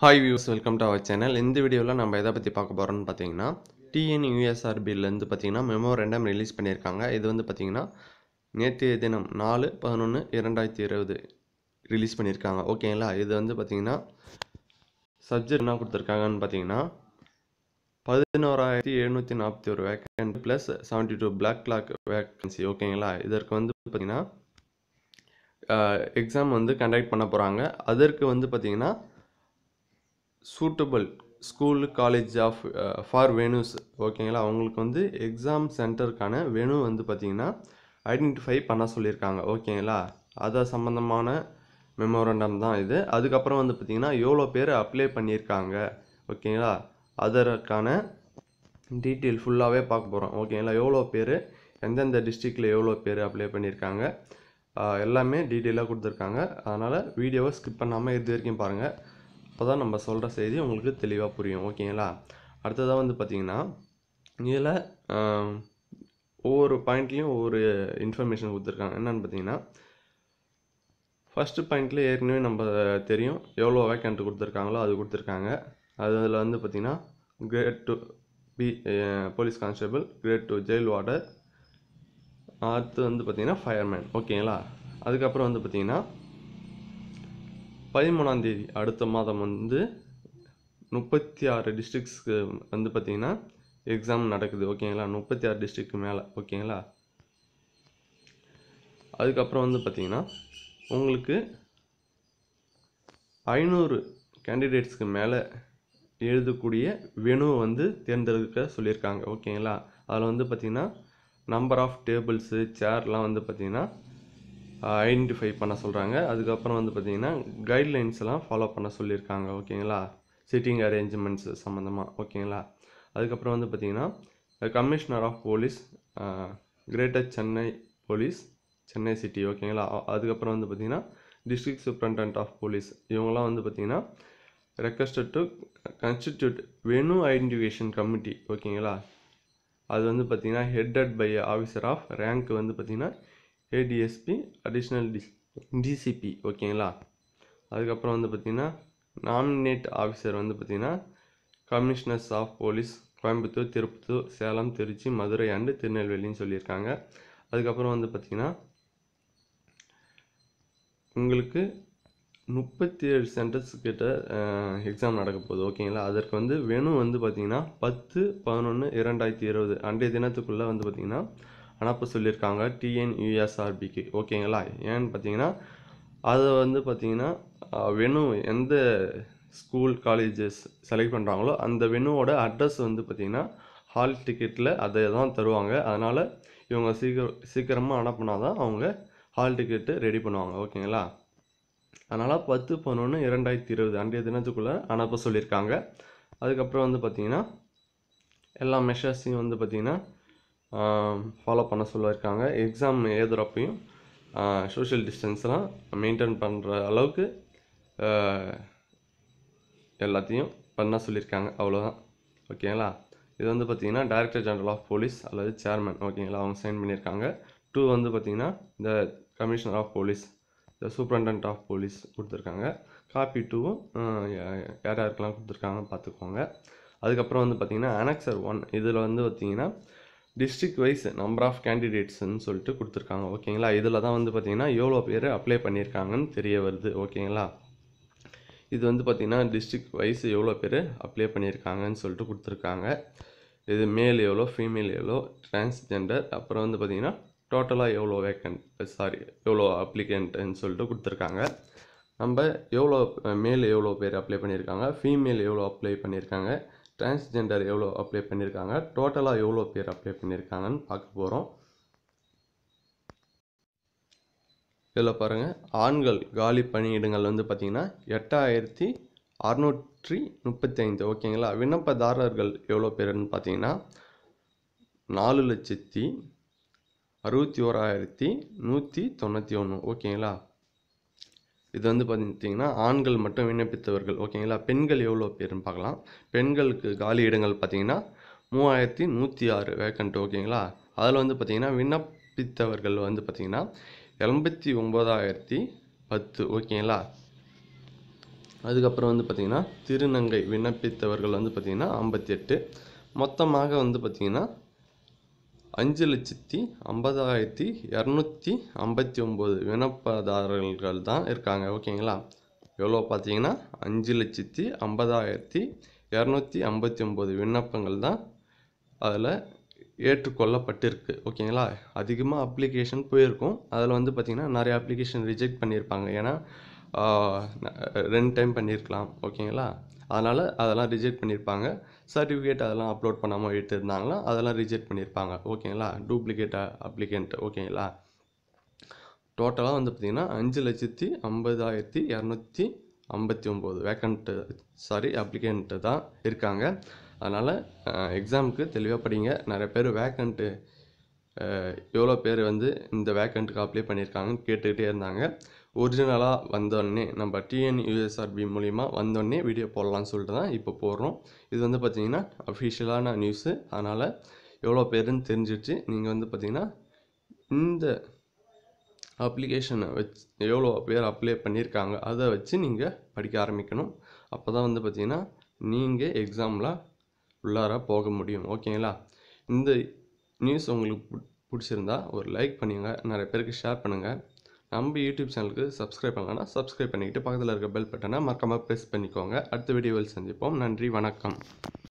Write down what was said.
Hi viewers, welcome to our channel. இந்த வீடியோவில் நம்ம எதை பற்றி பார்க்க போகிறோம்னு பார்த்தீங்கன்னா TNUSRBலேருந்து பார்த்தீங்கன்னா மெமோரண்டம் ரிலீஸ் பண்ணியிருக்காங்க. இது வந்து பார்த்தீங்கன்னா நேற்றைய தினம் 4/11/2020 ரிலீஸ் பண்ணியிருக்காங்க. ஓகேங்களா, இது வந்து பார்த்தீங்கன்னா சப்ஜெக்ட் என்ன கொடுத்துருக்காங்கன்னு பார்த்தீங்கன்னா 11,741 vacant plus 72 backlog vacancy. ஓகேங்களா, இதற்கு வந்து பார்த்தீங்கன்னா எக்ஸாம் வந்து கண்டக்ட் பண்ண போகிறாங்க. அதற்கு வந்து பார்த்தீங்கன்னா suitable school college of for venues. ஓகேங்களா, அவங்களுக்கு வந்து எக்ஸாம் சென்டருக்கான வெனு வந்து பார்த்திங்கன்னா ஐடென்டிஃபை பண்ண சொல்லியிருக்காங்க. ஓகேங்களா, அதை சம்மந்தமான மெமோரண்டம் தான் இது. அதுக்கப்புறம் வந்து பார்த்திங்கன்னா எவ்வளோ பேர் அப்ளை பண்ணியிருக்காங்க. ஓகேங்களா, அதற்கான டீட்டெயில் ஃபுல்லாகவே பார்க்க போகிறோம். ஓகேங்களா, எவ்வளோ பேர் எந்தெந்த டிஸ்ட்ரிக்டில் எவ்வளோ பேர் அப்ளை பண்ணியிருக்காங்க எல்லாமே டீட்டெயிலாக கொடுத்துருக்காங்க. அதனால் வீடியோவை ஸ்கிப் பண்ணாமல் இது வரைக்கும் பாருங்கள். அப்போ தான் நம்ம சொல்கிற செய்தி உங்களுக்கு தெளிவாக புரியும். ஓகேங்களா, அடுத்ததாக வந்து பார்த்திங்கன்னா இதில் ஒவ்வொரு பாயிண்ட்லேயும் ஒவ்வொரு இன்ஃபர்மேஷன் கொடுத்துருக்காங்க. என்னென்னு பார்த்தீங்கன்னா ஃபஸ்ட்டு பாயிண்ட்டில் ஏற்கனவே நம்ம தெரியும் எவ்வளோ வேக்கண்ட் கொடுத்துருக்காங்களோ அது கொடுத்துருக்காங்க. அதில் வந்து பார்த்திங்கன்னா கிரேட் 2 பி police constable, grade 2 jail warder, அடுத்து வந்து பார்த்திங்கன்னா ஃபயர்மேன். ஓகேங்களா, அதுக்கப்புறம் வந்து பார்த்திங்கன்னா 13ஆம் தேதி அடுத்த மாதம் வந்து 36 டிஸ்ட்ரிக்ஸ்க்கு வந்து பார்த்திங்கன்னா எக்ஸாம் நடக்குது. ஓகேங்களா, 36 டிஸ்ட்ரிக்க்கு மேலே. ஓகேங்களா, அதுக்கப்புறம் வந்து பார்த்திங்கன்னா உங்களுக்கு 500 கேண்டிடேட்ஸ்க்கு மேலே எழுதக்கூடிய வெனுவை வந்து தேர்ந்தெடுக்க சொல்லியிருக்காங்க. ஓகேங்களா, அதில் வந்து பார்த்திங்கன்னா நம்பர் ஆஃப் டேபிள்ஸு சேர்லாம் வந்து பார்த்திங்கன்னா ஐடென்டிஃபை பண்ண சொல்கிறாங்க. அதுக்கப்புறம் வந்து பார்த்திங்கன்னா கைட்லைன்ஸ் எல்லாம் ஃபாலோ பண்ண சொல்லியிருக்காங்க. ஓகேங்களா, சிட்டிங் அரேஞ்ச்மெண்ட்ஸ் சம்மந்தமாக. ஓகேங்களா, அதுக்கப்புறம் வந்து பார்த்திங்கன்னா commissioner of police, greater Chennai police, Chennai city. ஓகேங்களா, அதுக்கப்புறம் வந்து பார்த்திங்கன்னா டிஸ்ட்ரிக்ட் சூப்பரண்டன்ட் ஆஃப் போலீஸ், இவங்களாம் வந்து பார்த்திங்கன்னா requested to constitute venue identification committee. ஓகேங்களா, அது வந்து பார்த்திங்கன்னா headed by officer of rank வந்து பார்த்திங்கன்னா ஏடிஎஸ்பி அடிஷ்னல் டிசிபி. ஓகேங்களா, அதுக்கப்புறம் வந்து பார்த்திங்கன்னா நாமினேட் ஆஃபீஸர் வந்து பார்த்திங்கன்னா commissioners of police Coimbatore, Tirupattur, Salem, Trichy, Madurai and திருநெல்வேலின்னு சொல்லியிருக்காங்க. அதுக்கப்புறம் வந்து பார்த்திங்கன்னா உங்களுக்கு 37 சென்டர்ஸ் கிட்ட எக்ஸாம் நடக்க போகுது. ஓகேங்களா, அதற்கு வந்து வெனு வந்து பார்த்திங்கன்னா 10/11/2020 அன்றைய தினத்துக்குள்ளே வந்து பார்த்திங்கன்னா அனுப்ப சொல்லியிருக்காங்க TNUSRBக்கு. ஓகேங்களா, ஏன்னு பார்த்தீங்கன்னா அதை வந்து பார்த்திங்கன்னா வெனு எந்த ஸ்கூல் காலேஜஸ் செலக்ட் பண்ணுறாங்களோ அந்த வெனுவோட அட்ரஸ் வந்து பார்த்திங்கன்னா ஹால் டிக்கெட்டில் அதை தான் தருவாங்க. அதனால் இவங்க சீக்கிரமாக அனுப்புனா தான் அவங்க ஹால் டிக்கெட்டு ரெடி பண்ணுவாங்க. ஓகேங்களா, அதனால் 10/11/2020 அன்றைய தினத்துக்குள்ளே அனுப்ப சொல்லியிருக்காங்க. அதுக்கப்புறம் வந்து பார்த்திங்கன்னா எல்லா மெஷர்ஸையும் வந்து பார்த்திங்கன்னா ஃபாலோ பண்ண சொல்லியிருக்காங்க. எக்ஸாம் எழுதுகிறப்பையும் சோஷியல் டிஸ்டன்ஸ்லாம் மெயின்டைன் பண்ணுற அளவுக்கு எல்லாத்தையும் பண்ண சொல்லியிருக்காங்க. அவ்வளோதான். ஓகேங்களா, இது வந்து பார்த்திங்கன்னா டைரக்டர் ஜெனரல் ஆஃப் போலீஸ் அல்லது சேர்மன். ஓகேங்களா, அவங்க சைன் பண்ணியிருக்காங்க. 2 வந்து பார்த்திங்கன்னா இந்த கமிஷனர் ஆஃப் போலீஸ், இந்த சூப்பரண்டன்ட் ஆஃப் போலீஸ் கொடுத்துருக்காங்க. காப்பி 2வும் யார் யாருக்கெல்லாம் கொடுத்துருக்காங்கன்னு பார்த்துக்கோங்க. அதுக்கப்புறம் வந்து பார்த்திங்கன்னா அனெக்சர் 1 இதில் வந்து பார்த்திங்கன்னா டிஸ்ட்ரிக்ட் வைஸ் நம்பர் ஆஃப் கேண்டிடேட்ஸ்ன்னு சொல்லிட்டு கொடுத்துருக்காங்க. ஓகேங்களா, இதில் தான் வந்து பார்த்திங்கன்னா எவ்வளோ பேர் அப்ளை பண்ணியிருக்காங்கன்னு தெரிய வருது. ஓகேங்களா, இது வந்து பார்த்திங்கன்னா டிஸ்ட்ரிக்ட் வைஸ் எவ்வளோ பேர் அப்ளை பண்ணியிருக்காங்கன்னு சொல்லிட்டு கொடுத்துருக்காங்க. இது மேல் எவ்வளோ, ஃபீமேல் எவ்வளோ, டிரான்ஸ்ஜெண்டர், அப்புறம் வந்து பார்த்திங்கன்னா டோட்டலாக எவ்வளோ எவ்வளோ அப்ளிகண்ட்டுன்னு சொல்லிட்டு கொடுத்துருக்காங்க. நம்ம எவ்வளோ மேல் எவ்வளோ பேர் அப்ளை பண்ணியிருக்காங்க, ஃபீமேல் எவ்வளோ அப்ளை பண்ணியிருக்காங்க, டிரான்ஸ்ஜெண்டர் எவ்வளோ அப்ளை பண்ணியிருக்காங்க, டோட்டலாக எவ்வளோ பேர் அப்ளை பண்ணியிருக்காங்கன்னு பார்க்க போகிறோம். இதில் பாருங்கள், ஆண்கள் காலி பணியிடங்கள் வந்து பார்த்திங்கன்னா 8,635. ஓகேங்களா, விண்ணப்பதாரர்கள் எவ்வளோ பேருன்னு பார்த்தீங்கன்னா 4,61,191. ஓகேங்களா, இது வந்து பார்த்திங்கன்னா ஆண்கள் மட்டும் விண்ணப்பித்தவர்கள். ஓகேங்களா, பெண்கள் எவ்வளோ பேருன்னு பார்க்கலாம். பெண்களுக்கு காலி இடங்கள் பார்த்திங்கன்னா 3,106 வேக்கண்ட். ஓகேங்களா, அதில் வந்து பார்த்திங்கன்னா விண்ணப்பித்தவர்கள் வந்து பார்த்திங்கன்னா 89,010. ஓகேங்களா, அதுக்கப்புறம் வந்து பார்த்திங்கன்னா திருநங்கை விண்ணப்பித்தவர்கள் வந்து பார்த்திங்கன்னா 58. மொத்தமாக வந்து பார்த்திங்கன்னா 5,50,259 விண்ணப்பதாரர்கள் தான் இருக்காங்க. ஓகேங்களா? எவ்வளோ பார்த்தீங்கன்னா 5,50,259 விண்ணப்பங்கள் தான் அதில் ஏற்றுக்கொள்ளப்பட்டிருக்கு. ஓகேங்களா? அதிகமாக அப்ளிகேஷன் போயிருக்கும். அதில் வந்து பார்த்திங்கன்னா நிறைய அப்ளிகேஷன் ரிஜெக்ட் பண்ணியிருப்பாங்க. ஏன்னா 2 டைம் பண்ணியிருக்கலாம். ஓகேங்களா? அதனால் அதெல்லாம் ரிஜெக்ட் பண்ணியிருப்பாங்க. சர்டிஃபிகேட் அதெல்லாம் அப்லோட் பண்ணாமல் இருந்தாங்கன்னா அதெல்லாம் ரிஜெக்ட் பண்ணியிருப்பாங்க. ஓகேங்களா? Duplicate applicant. ஓகேங்களா? டோட்டலாக வந்து பார்த்திங்கன்னா 5,50,259 அப்ளிகண்ட்டு தான் இருக்காங்க. அதனால் எக்ஸாமுக்கு தெளிவாக படிங்க. நிறைய பேர் வேக்கண்ட்டு எவ்வளோ பேர் வந்து இந்த வேக்கண்ட்டுக்கு அப்ளை பண்ணியிருக்காங்கன்னு கேட்டுக்கிட்டே இருந்தாங்க. ஒரிஜினலாக வந்தோடனே நம்ம டிஎன்யூஎஸ்ஆர்பி மூலிமா வந்தோடனே வீடியோ போடலான்னு சொல்லிட்டு தான் இப்போ போடுறோம். இது வந்து பார்த்திங்கன்னா அஃபிஷியலான நியூஸு. அதனால் எவ்வளோ பேருன்னு தெரிஞ்சிடுச்சு. நீங்கள் வந்து பார்த்திங்கன்னா இந்த அப்ளிகேஷனை வச்சு எவ்வளோ பேர் அப்ளை பண்ணியிருக்காங்க அதை வச்சு நீங்கள் படிக்க ஆரம்பிக்கணும். அப்போ தான் வந்து பார்த்திங்கன்னா நீங்கள் எக்ஸாமில் உள்ளார போக முடியும். ஓகேங்களா? இந்த நியூஸ் உங்களுக்கு பிடிச்சிருந்தா ஒரு லைக் பண்ணுங்கள், நிறைய பேருக்கு ஷேர் பண்ணுங்கள். நம்ம யூடியூப் சேனலுக்கு சப்ஸ்கிரைப் பண்ணலன்னா சப்ஸ்கிரைப் பண்ணிக்கிட்டு பக்கத்தில் இருக்க பெல் பட்டனை மறக்காமல் ப்ரெஸ் பண்ணிக்கோங்க. அடுத்த வீடியோவில் சந்திப்போம். நன்றி, வணக்கம்.